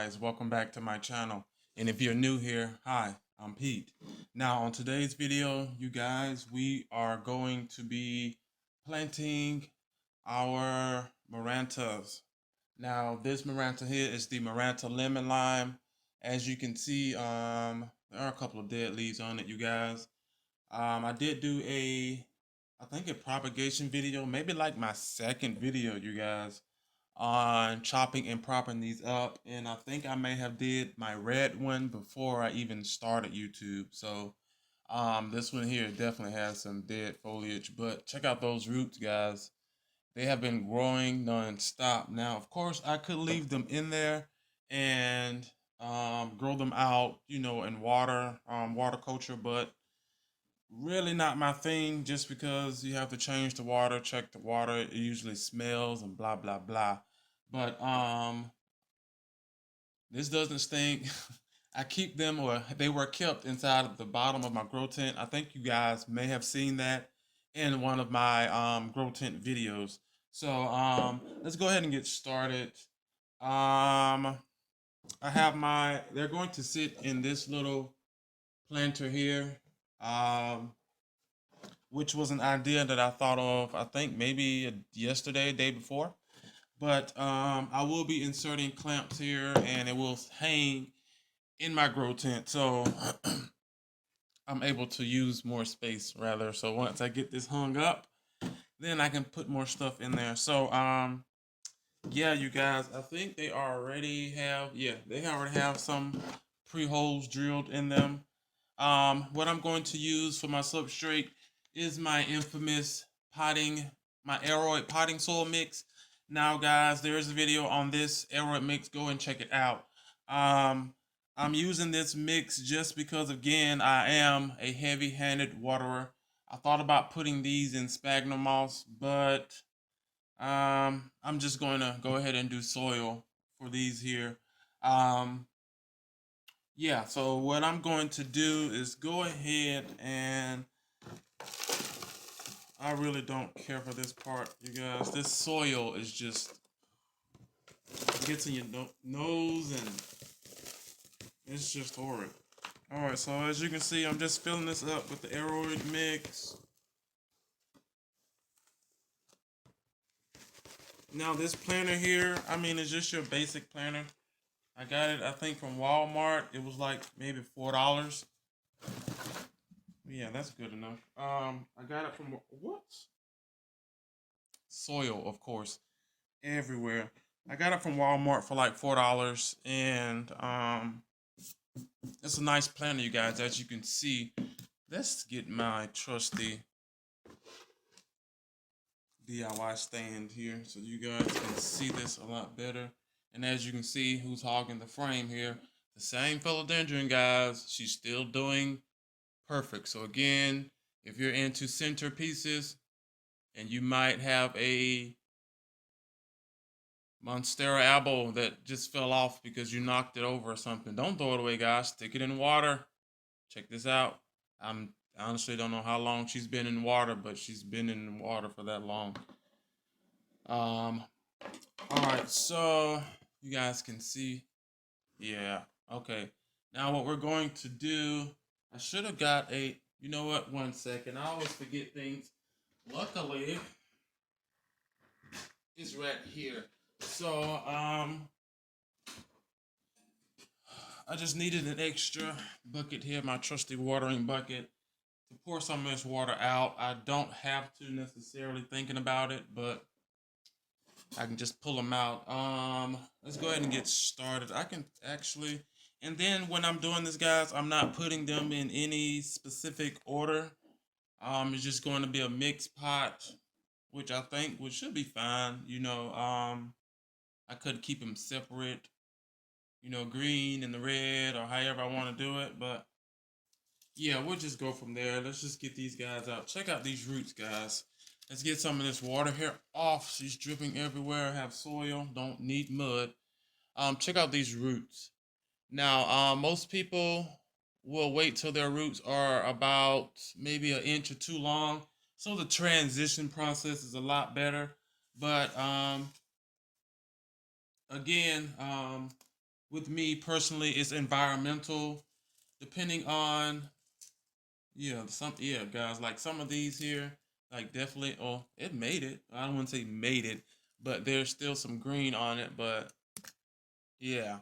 guys, welcome back to my channel. And if you're new here, hi, I'm Pete. Now on today's video, you guys, we are going to be planting our marantas. Now this maranta here is the Maranta lemon lime. As you can see, there are a couple of dead leaves on it, you guys. I did do I think a propagation video, maybe like my second video, you guys, on chopping and propping these up, and I think I may have did my red one before I even started YouTube. So this one here definitely has some dead foliage, but check out those roots, guys. They have been growing non-stop. Now of course I could leave them in there and grow them out, in water culture, but really not my thing, just because you have to change the water, check the water, it usually smells and blah blah blah. But this doesn't stink. I keep them, or they were kept inside of the bottom of my grow tent. I think you guys may have seen that in one of my grow tent videos. So let's go ahead and get started. I have they're going to sit in this little planter here. Which was an idea that I thought of, I think maybe yesterday, day before. But I will be inserting clamps here, and it will hang in my grow tent, so I'm able to use more space rather. So once I get this hung up, then I can put more stuff in there. So yeah, you guys, I think they already have some pre-holes drilled in them. What I'm going to use for my substrate is my infamous my aeroid potting soil mix. Now guys, there is a video on this aeroid mix, go and check it out. I'm using this mix just because, again, I am a heavy-handed waterer. I thought about putting these in sphagnum moss, but I'm just going to go ahead and do soil for these here. Yeah, so what I'm going to do is go ahead and I really don't care for this part, you guys. This soil is just gets in your nose, and it's just horrid. Alright, so as you can see, I'm just filling this up with the aeroid mix. Now this planter here, I mean, it's just your basic planter. I got it, I think, from Walmart. It was like maybe $4. Yeah, that's good enough. I got it from what? Soil, of course, everywhere. I got it from Walmart for like $4, and it's a nice planter, you guys. As you can see, let's get my trusty DIY stand here so you guys can see this a lot better. And as you can see, who's hogging the frame here? The same philodendron, guys. She's still doing perfect. So again, if you're into center pieces and you might have a Monstera abo that just fell off because you knocked it over or something, don't throw it away, guys. Stick it in water. Check this out. I honestly don't know how long she's been in water, but she's been in water for that long. All right, so you guys can see. Yeah, okay. Now what we're going to do, I should have got you know what, 1 second. I always forget things. Luckily, it's right here. So, I just needed an extra bucket here, my trusty watering bucket, to pour some of this water out. I don't have to necessarily thinking about it, but I can just pull them out. Let's go ahead and get started. I can actually, and then when I'm doing this, guys, I'm not putting them in any specific order. It's just going to be a mixed pot, which I think should be fine. I could keep them separate, green and the red, or however I want to do it. But yeah, we'll just go from there. Let's just get these guys out. Check out these roots, guys. Let's get some of this water here off. She's dripping everywhere. Have soil. Don't need mud. Check out these roots. Now, most people will wait till their roots are about maybe 1 inch or 2 long, so the transition process is a lot better. But again, with me personally, it's environmental. Depending on, yeah, guys, like some of these here, like definitely, oh, it made it. I don't want to say made it, but there's still some green on it, but yeah.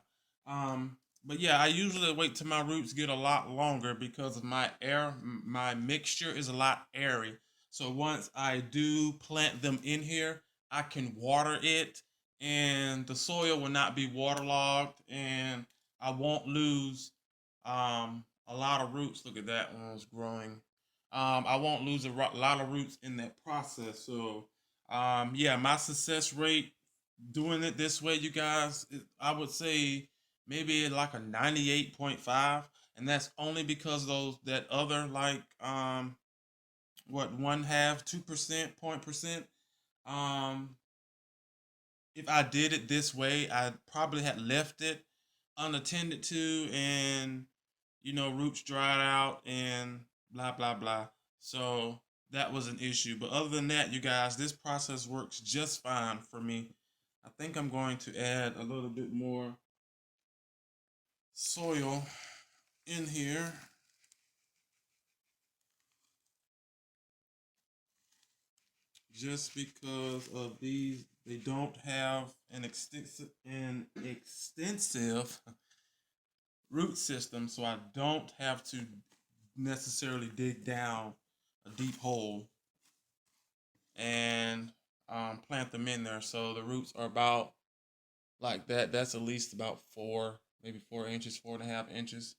Um, but yeah, I usually wait till my roots get a lot longer because of my air. My mixture is a lot airy. So once I do plant them in here, I can water it, and the soil will not be waterlogged, and I won't lose a lot of roots. Look at that one was growing. I won't lose a lot of roots in that process. So yeah, my success rate doing it this way, you guys, I would say maybe like a 98.5, and that's only because those that other like what, one half 2% point percent. um if I did it this way, I probably had left it unattended to, and roots dried out and blah blah blah. So that was an issue. But other than that, you guys, this process works just fine for me. I think I'm going to add a little bit more soil in here. Just because of these, they don't have an extensive root system, so I don't have to necessarily dig down a deep hole and plant them in there. So the roots are about like that. That's at least about maybe 4 inches, 4.5 inches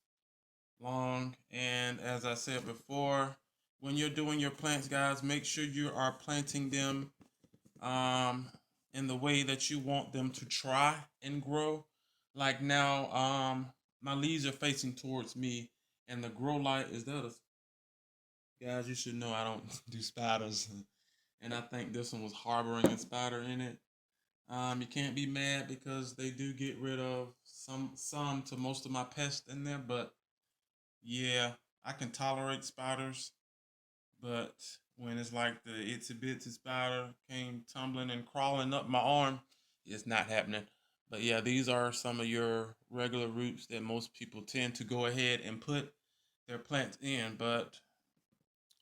long. And as I said before, when you're doing your plants, guys, make sure you are planting them um, in the way that you want them to try and grow. Like now, my leaves are facing towards me, and the grow light is that a guys. You should know I don't do spiders, and I think this one was harboring a spider in it. You can't be mad because they do get rid of some to most of my pests in there, but yeah, I can tolerate spiders. But when it's like the itsy bitsy spider came tumbling and crawling up my arm, it's not happening. But yeah, these are some of your regular roots that most people tend to go ahead and put their plants in. But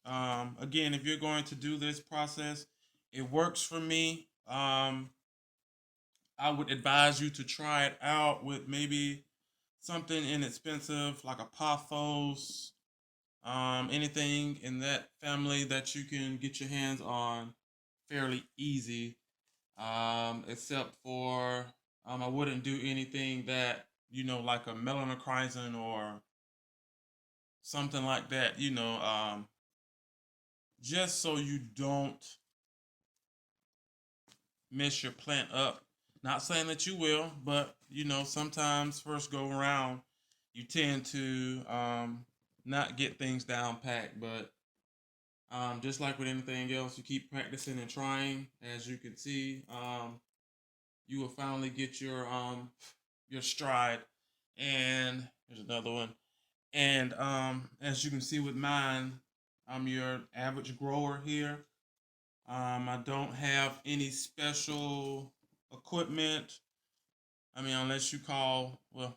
again, if you're going to do this process, it works for me. I would advise you to try it out with maybe something inexpensive like a pothos, anything in that family that you can get your hands on fairly easy. Except for I wouldn't do anything that like a melanochrysum or something like that. Just so you don't mess your plant up. Not saying that you will, but sometimes first go around, you tend to not get things down packed. But just like with anything else, you keep practicing and trying. As you can see, you will finally get your stride. And here's another one. And as you can see with mine, I'm your average grower here. I don't have any special equipment. I mean, unless you call, well,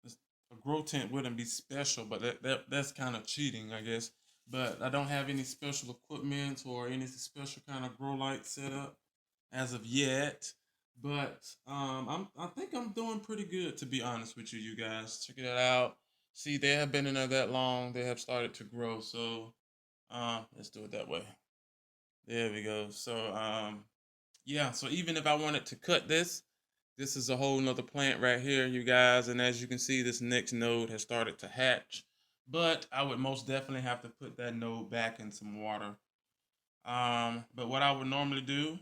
a grow tent wouldn't be special, but that's kind of cheating, I guess. But I don't have any special equipment or any special kind of grow light setup as of yet. But I think I'm doing pretty good, to be honest with you, you guys. Check it out. See, they have been in there that long. They have started to grow. So let's do it that way. There we go. So yeah, so even if I wanted to cut this is a whole nother plant right here, you guys. And as you can see, this next node has started to hatch. But I would most definitely have to put that node back in some water. But what I would normally do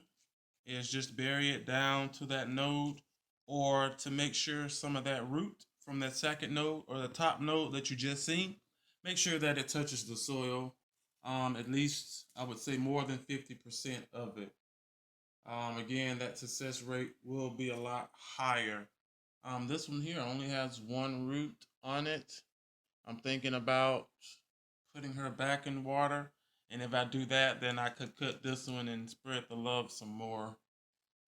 is just bury it down to that node, or to make sure some of that root from that second node or the top node that you just seen, make sure that it touches the soil. At least I would say more than 50% of it. Again, that success rate will be a lot higher. This one here only has one root on it. I'm thinking about putting her back in water. And if I do that, then I could cut this one and spread the love some more.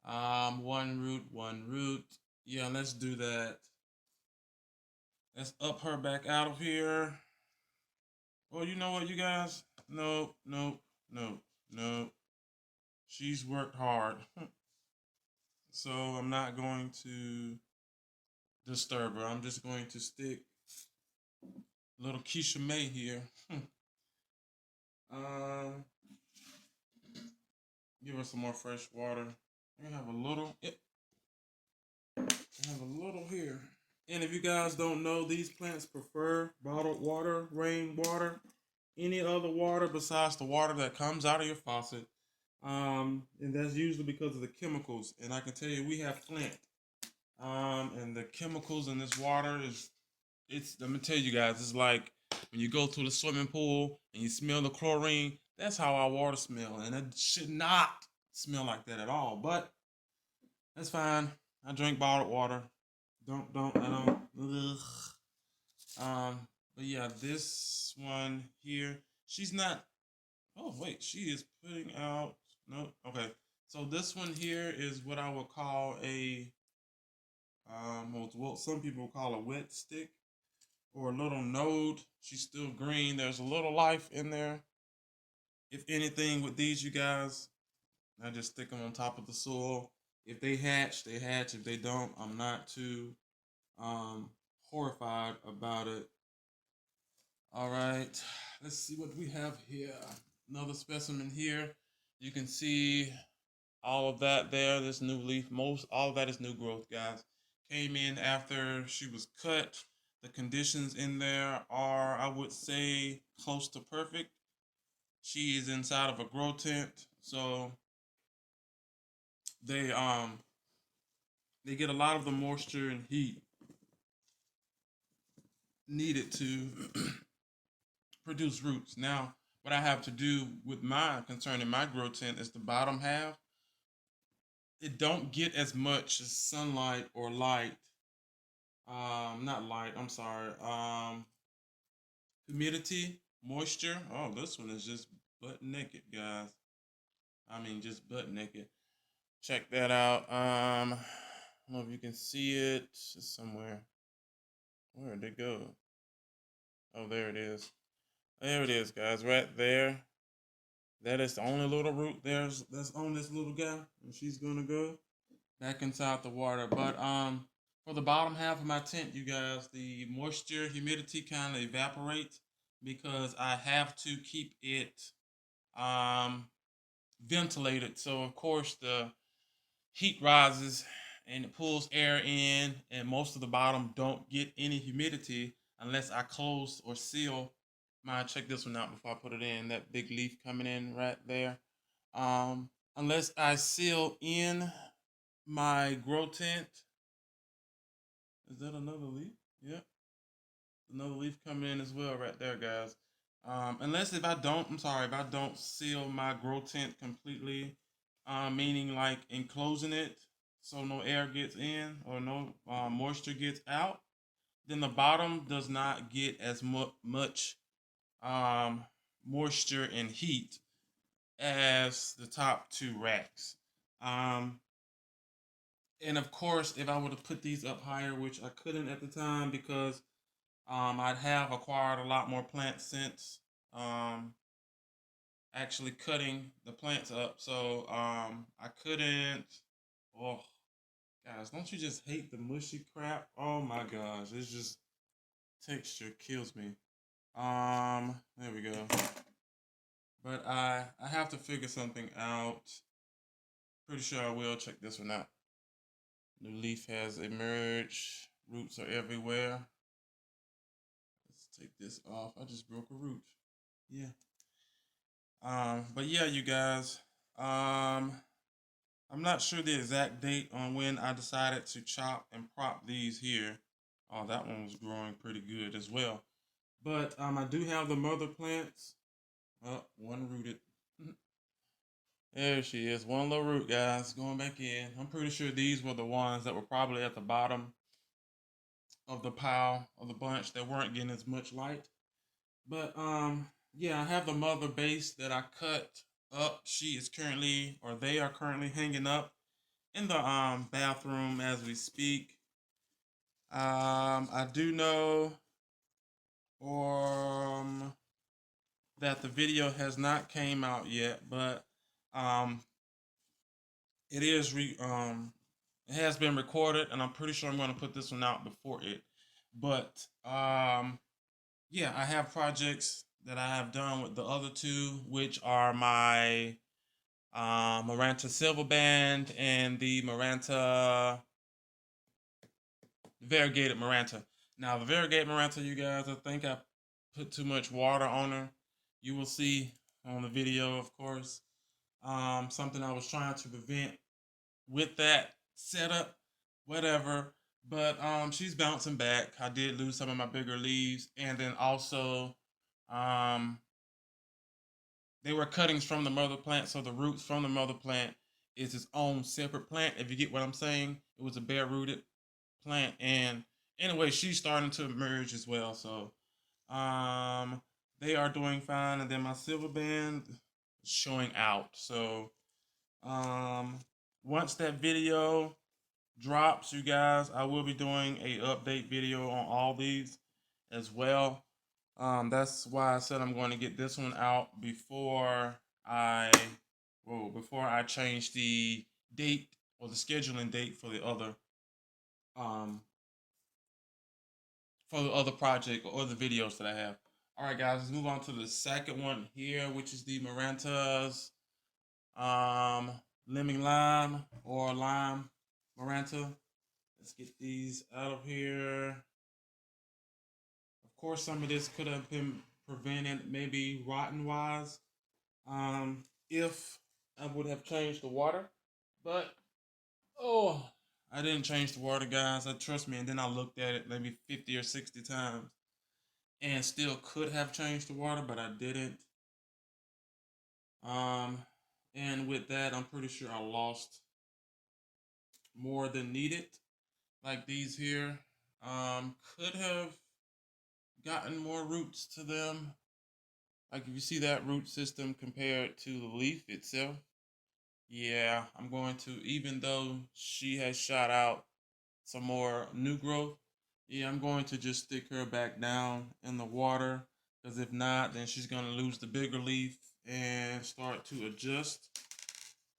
One root, one root. Yeah, let's do that. Let's up her back out of here. Oh, you know what, you guys? Nope, nope, nope, nope. She's worked hard. So I'm not going to disturb her. I'm just going to stick little Keisha May here. um, Give her some more fresh water. I have a little. Yep. I have a little here. And if you guys don't know, these plants prefer bottled water, rain water, any other water besides the water that comes out of your faucet. And that's usually because of the chemicals. And I can tell you, we have Flint. And the chemicals in this water let me tell you guys, it's like when you go to the swimming pool and you smell the chlorine, that's how our water smells. And it should not smell like that at all. But that's fine. I drink bottled water. I don't. Ugh. But yeah, this one here, she's not. Oh wait, she is putting out. No, okay. So this one here is what I would call a what some people call a wet stick or a little node. She's still green. There's a little life in there. If anything, with these, you guys, I just stick them on top of the soil. If they hatch, they hatch. If they don't, I'm not too horrified about it. All right, let's see what we have here. Another specimen here. You can see all of that there. This new leaf, all of that is new growth, guys. Came in after she was cut. The conditions in there are, I would say, close to perfect. She is inside of a grow tent, so they get a lot of the moisture and heat needed to produce roots. Now, what I have to do with concerning my grow tent is the bottom half. It don't get as much sunlight or light. Not light. I'm sorry. Humidity, moisture. Oh, this one is just butt naked, guys. I mean, just butt naked. Check that out. I don't know if you can see it. It's somewhere. Where did it go? Oh, there it is. There it is, guys. Right there. That is the only little root that's on this little guy. And she's gonna go back inside the water. But for the bottom half of my tent, you guys, the moisture, humidity kind of evaporates because I have to keep it ventilated. So of course the heat rises and it pulls air in, and most of the bottom don't get any humidity unless I close or seal my. Check this one out before I put it in. That big leaf coming in right there. Unless I seal in my grow tent. Is that another leaf? Yep. Another leaf coming in as well right there, guys. If I don't seal my grow tent completely, meaning like enclosing it so no air gets in or no moisture gets out, then the bottom does not get as much moisture and heat as the top two racks. And of course, if I were to put these up higher, which I couldn't at the time because I'd have acquired a lot more plants since actually cutting the plants up. So I couldn't. Oh, guys, don't you just hate the mushy crap? Oh my gosh, it's just texture kills me. There we go. But I have to figure something out. Pretty sure I will. Check this one out. New leaf has emerged. Roots are everywhere. Let's take this off. I just broke a root. Yeah. But yeah, you guys. I'm not sure the exact date on when I decided to chop and prop these here. Oh, that one was growing pretty good as well. But I do have the mother plants. Oh, one rooted. There she is. One little root, guys. Going back in. I'm pretty sure these were the ones that were probably at the bottom of the pile of the bunch that weren't getting as much light. But yeah, I have the mother base that I cut up. They are currently hanging up in the bathroom as we speak. I do know that the video has not came out yet, but um, it is it has been recorded, and I'm pretty sure I'm going to put this one out before it. But yeah, I have projects that I have done with the other two, which are my Maranta Silver Band and the Maranta variegated Maranta. Now the variegated Maranta, you guys, I think I put too much water on her. You will see on the video, of course. Something I was trying to prevent with that setup, whatever. But she's bouncing back. I did lose some of my bigger leaves, and then also um, they were cuttings from the mother plant, so the roots from the mother plant is its own separate plant. If you get what I'm saying, it was a bare rooted plant, and anyway, she's starting to emerge as well. So um, they are doing fine, and then my silver band is showing out. So um, once that video drops, you guys, I will be doing a update video on all these as well. That's why I said I'm going to get this one out I before I change the date or the scheduling date um for the other project or the videos that I have. All right, guys, let's move on to the second one here, which is the Marantas lemon lime or lime Maranta. Let's get these out of here. Of course, some of this could have been prevented, maybe rotten wise, if I would have changed the water. But oh, I didn't change the water, guys. Trust me. And then I looked at it maybe 50 or 60 times, and still could have changed the water, but I didn't. Um, and with that, I'm pretty sure I lost more than needed. Like these here, could have gotten more roots to them. Like if you see that root system compared to the leaf itself, yeah, I'm going to, even though she has shot out some more new growth, yeah, I'm going to just stick her back down in the water, because if not, then she's going to lose the bigger leaf and start to adjust.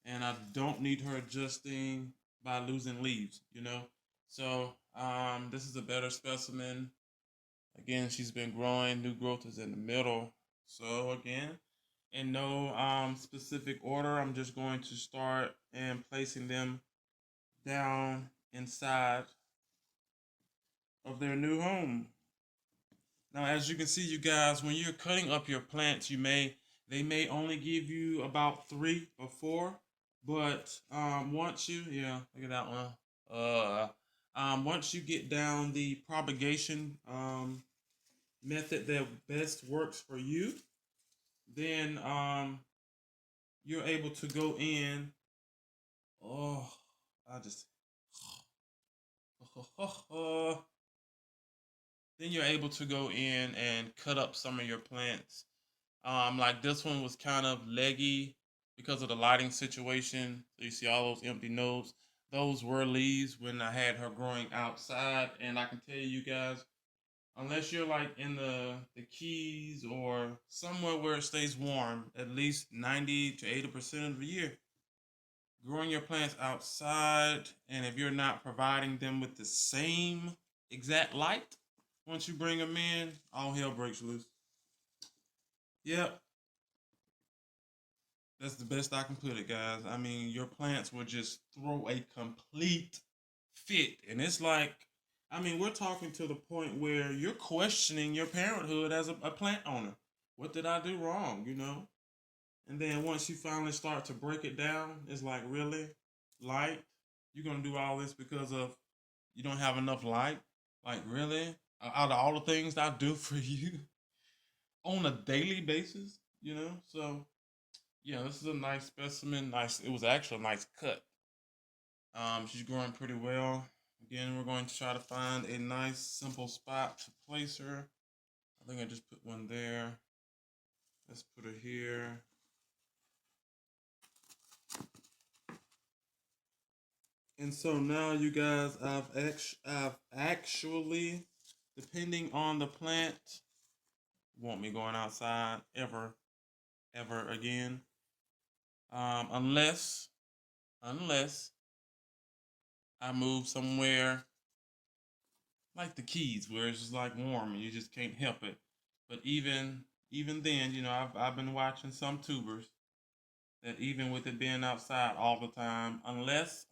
And I don't need her adjusting by losing leaves, you know? So this is a better specimen. Again, she's been growing. New growth is in the middle. So again, in no specific order, I'm just going to start and placing them down inside of their new home. Now, as you can see, you guys, when you're cutting up your plants, they may only give you about 3 or 4, but once you, yeah, look at that one. Once you get down the propagation method that best works for you, then you're able to go in. Oh, I just then you're able to go in and cut up some of your plants. Like this one was kind of leggy because of the lighting situation. So you see all those empty nodes. Those were leaves when I had her growing outside. And I can tell you guys, unless you're like in the Keys or somewhere where it stays warm, at least 90 to 80% of the year, growing your plants outside, and if you're not providing them with the same exact light, once you bring them in, all hell breaks loose. Yep, that's the best I can put it, guys. I mean, your plants will just throw a complete fit. And it's like, I mean, we're talking to the point where you're questioning your parenthood as a plant owner. What did I do wrong, you know? And then once you finally start to break it down, it's like, really? Light? You're going to do all this because of you don't have enough light? Like, really? Out of all the things I do for you on a daily basis, you know? So, yeah, this is a nice specimen. Nice. It was actually a nice cut. She's growing pretty well. Again, we're going to try to find a nice, simple spot to place her. I think I just put one there. Let's put her here. And so now, you guys, I've actually, depending on the plant, won't be going outside ever again, unless I move somewhere like the Keys, where it's just like warm and you just can't help it. But even then, I've been watching some tubers that even with it being outside all the time, unless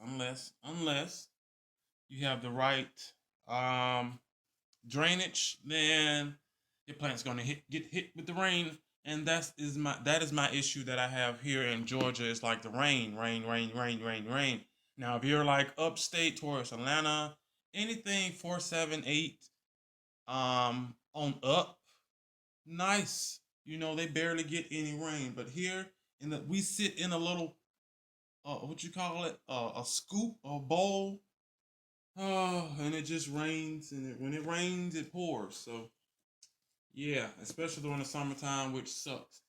you have the right um, drainage, then your plant's gonna get hit with the rain, and that is my issue that I have here in Georgia. It's like the rain. Now, if you're like upstate towards Atlanta, anything 478 on up, nice. They barely get any rain, but here we sit in a little what you call it, a scoop, a bowl. Oh, and it just rains, and when it rains, it pours. So yeah, especially during the summertime, which sucks.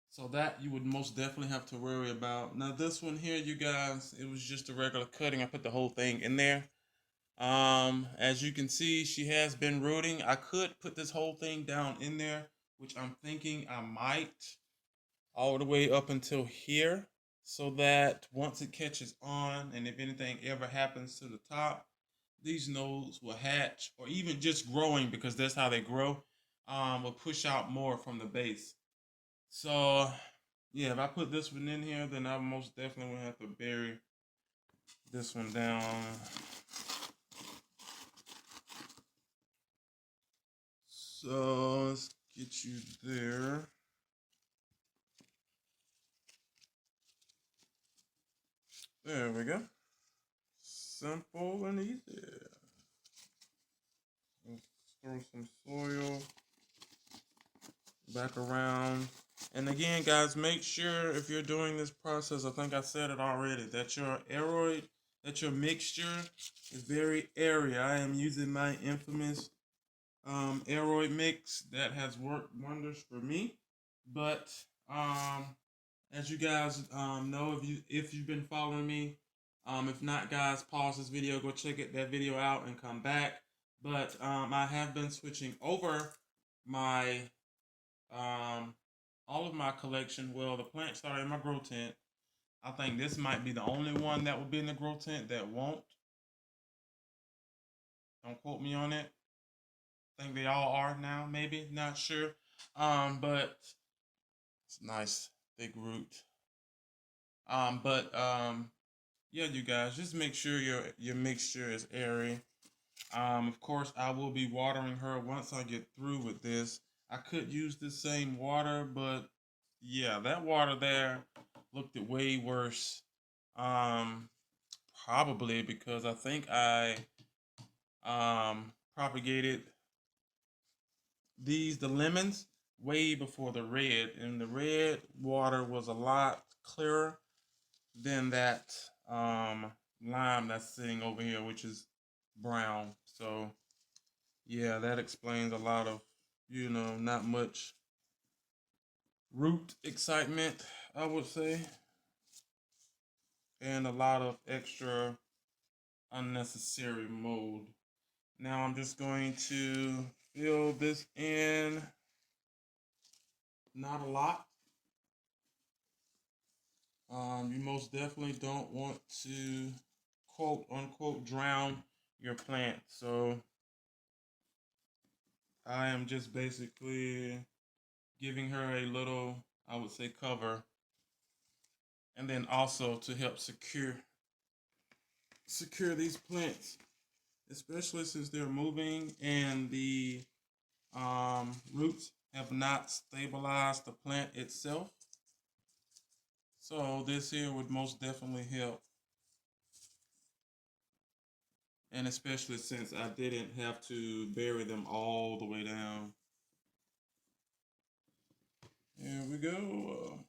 So that you would most definitely have to worry about. Now this one here, you guys, it was just a regular cutting. I put the whole thing in there. As you can see, she has been rooting. I could put this whole thing down in there, which I'm thinking I might, all the way up until here, so that once it catches on, and if anything ever happens to the top, these nodes will hatch, or even just growing, because that's how they grow, will push out more from the base. So yeah, if I put this one in here, then I most definitely will have to bury this one down. So let's get you there. There we go. Simple and easy. Let's throw some soil back around. And again, guys, make sure if you're doing this process, I think I said it already, that your mixture is very airy. I am using my infamous aeroid mix that has worked wonders for me. But as you guys know, if you've been following me, if not, guys, pause this video, go check that video out, and come back. But I have been switching over my all of my collection. Well, the plants that are in my grow tent, I think this might be the only one that will be in the grow tent that won't. Don't quote me on it. I think they all are now, maybe, not sure. But it's nice, big root. But yeah, you guys, just make sure your mixture is airy. Of course, I will be watering her once I get through with this. I could use the same water, but yeah, that water there looked way worse. Um, Probably because I think I propagated the lemons way before the red, and the red water was a lot clearer than that lime that's sitting over here, which is brown. So yeah, that explains a lot of, not much root excitement, I would say, and a lot of extra unnecessary mold. Now I'm just going to fill this in, not a lot. You most definitely don't want to quote unquote drown your plant. So I am just basically giving her a little, I would say, cover, and then also to help secure these plants, especially since they're moving and the roots have not stabilized the plant itself. So this here would most definitely help, and especially since I didn't have to bury them all the way down. Here we go.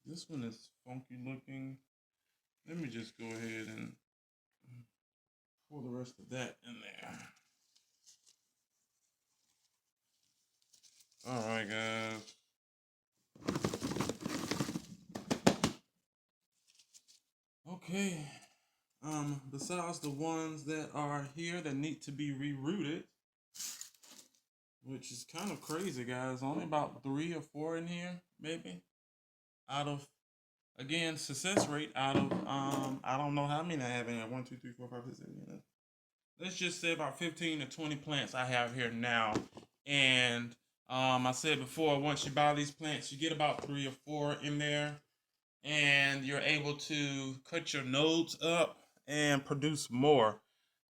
This one is funky looking. Let me just go ahead and pour the rest of that in there. All right, guys. Okay. Besides the ones that are here that need to be rerouted, which is kind of crazy, guys. Only about 3 or 4 in here, maybe. Out of, again, success rate out of I don't know how many I have in here. 1, 2, 3, 4, 5, 6, 7, 8, 9. Let's just say about 15 to 20 plants I have here now. And I said before, once you buy these plants, you get about 3 or 4 in there, and you're able to cut your nodes up and produce more.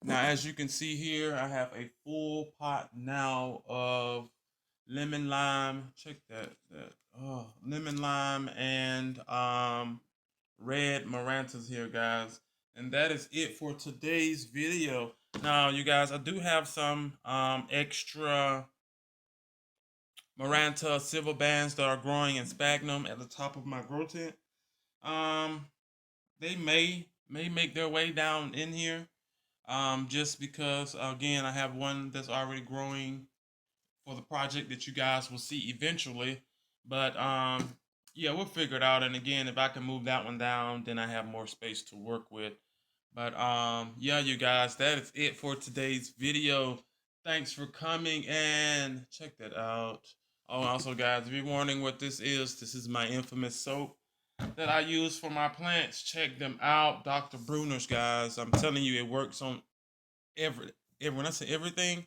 Now, as you can see here, I have a full pot now of lemon lime. Check that. Lemon lime and red marantas here, guys. And that is it for today's video. Now, you guys, I do have some extra Maranta silver bands that are growing in sphagnum at the top of my grow tent. They may make their way down in here, just because, again, I have one that's already growing for the project that you guys will see eventually. But yeah, we'll figure it out. And again, if I can move that one down, then I have more space to work with. But yeah, you guys, that is it for today's video. Thanks for coming, and check that out. Oh, also, guys, if you're wondering what this is my infamous soap that I use for my plants. Check them out, Dr. Bruner's, guys. I'm telling you, it works on when I say everything.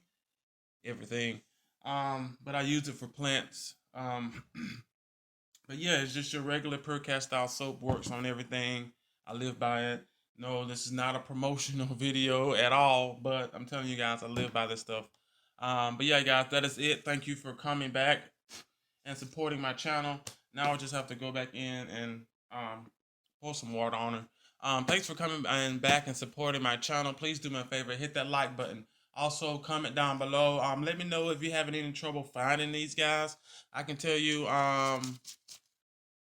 But I use it for plants. But yeah, it's just your regular Purcast style soap, works on everything. I live by it. No, this is not a promotional video at all, but I'm telling you guys, I live by this stuff. But yeah, guys, that is it. Thank you for coming back and supporting my channel. Now I just have to go back in and pour some water on her. Thanks for coming back and supporting my channel. Please do me a favor, hit that like button. Also, comment down below. Let me know if you're having any trouble finding these guys. I can tell you,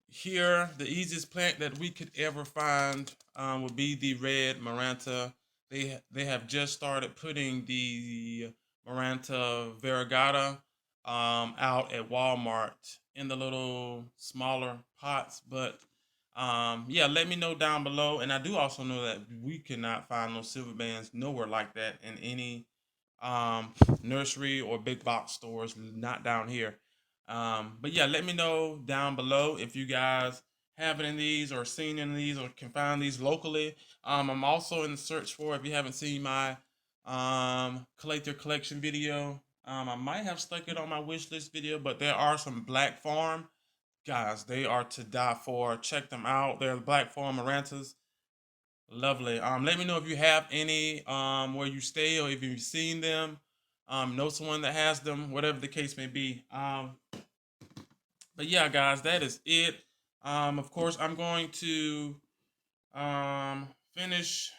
here, the easiest plant that we could ever find would be the red Maranta. They have just started putting the Maranta variegata out at Walmart in the little smaller pots. But yeah, let me know down below. And I do also know that we cannot find those silver bands nowhere like that in any nursery or big box stores, not down here. But yeah, let me know down below if you guys have any of these or seen any of these or can find these locally. I'm also in the search for, if you haven't seen my collect your collection video, I might have stuck it on my wish list video, but there are some Black Farm guys. They are to die for. Check them out. They're Black Farm Marantas. Lovely. Let me know if you have any where you stay, or if you've seen them, know someone that has them, whatever the case may be. But yeah, guys, that is it. Of course, I'm going to finish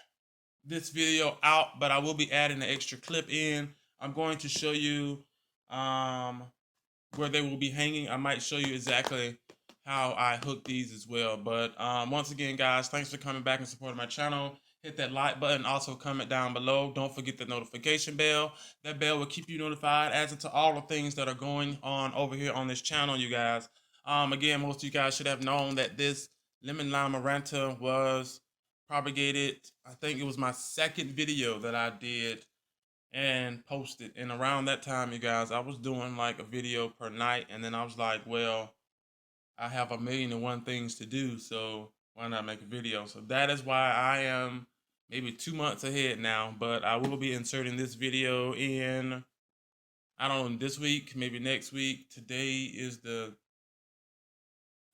this video out, but I will be adding an extra clip in. I'm going to show you where they will be hanging. I might show you exactly how I hook these as well. But once again, guys, thanks for coming back and supporting my channel. Hit that like button. Also, comment down below. Don't forget the notification bell. That bell will keep you notified as to all the things that are going on over here on this channel, you guys. Again, most of you guys should have known that this lemon lime maranta was propagated. I think it was my second video that I did and posted. And around that time, you guys, I was doing like a video per night. And then I was like, well, I have 1,000,001 things to do, so why not make a video? So that is why I am maybe 2 months ahead now, but I will be inserting this video in, I don't know, this week, maybe next week. Today is the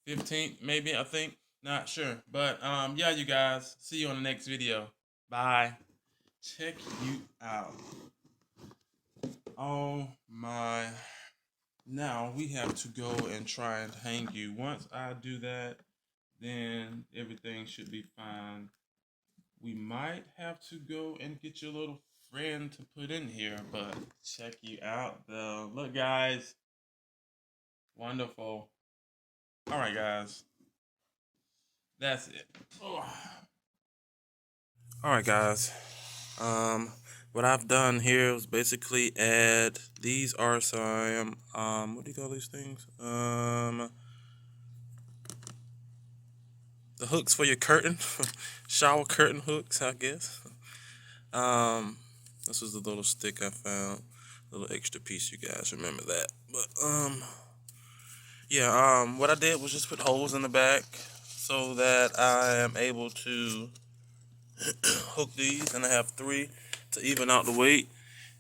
15th, maybe, I think. Not sure. But yeah, you guys, see you on the next video. Bye. Check you out. Oh my. Now we have to go and try and hang you. Once I do that, then everything should be fine. We might have to go and get your little friend to put in here, but check you out though. Look, guys. Wonderful. All right, guys. That's it. Oh. All right, guys. What I've done here is basically add, these are some, what do you call these things? the hooks for your curtain, shower curtain hooks, I guess. This was the little stick I found, little extra piece. You guys remember that? But yeah. What I did was just put holes in the back so that I am able to hook these, and I have 3 to even out the weight,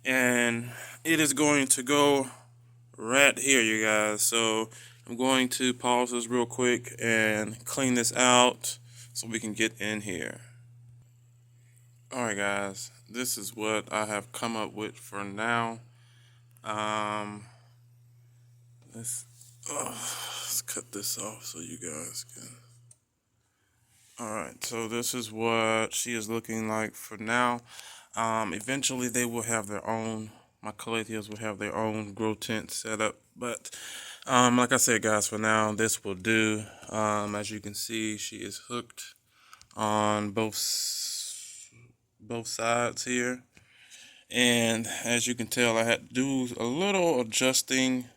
and it is going to go right here, you guys. So I'm going to pause this real quick and clean this out so we can get in here. Alright guys, this is what I have come up with for now. Let's cut this off so you guys can. Alright, so this is what she is looking like for now. Eventually they will have their own, my calatheas will have their own grow tent set up. But like I said guys, for now this will do. As you can see, she is hooked on both sides here. And as you can tell, I had to do a little adjusting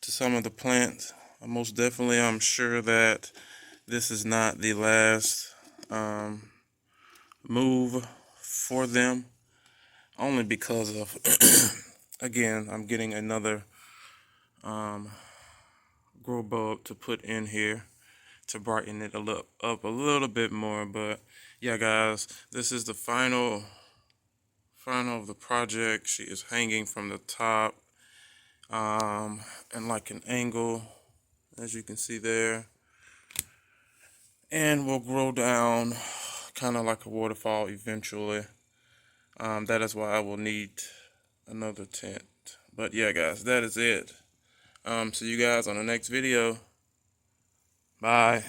to some of the plants. Most definitely, I'm sure that this is not the last move for them, only because of again, I'm getting another grow bulb to put in here to brighten it up a little bit more. But yeah guys, this is the final of the project. She is hanging from the top and like an angle, as you can see there, and will grow down kind of like a waterfall eventually. That is why I will need another tent. But yeah guys, that is it. See you guys on the next video. Bye.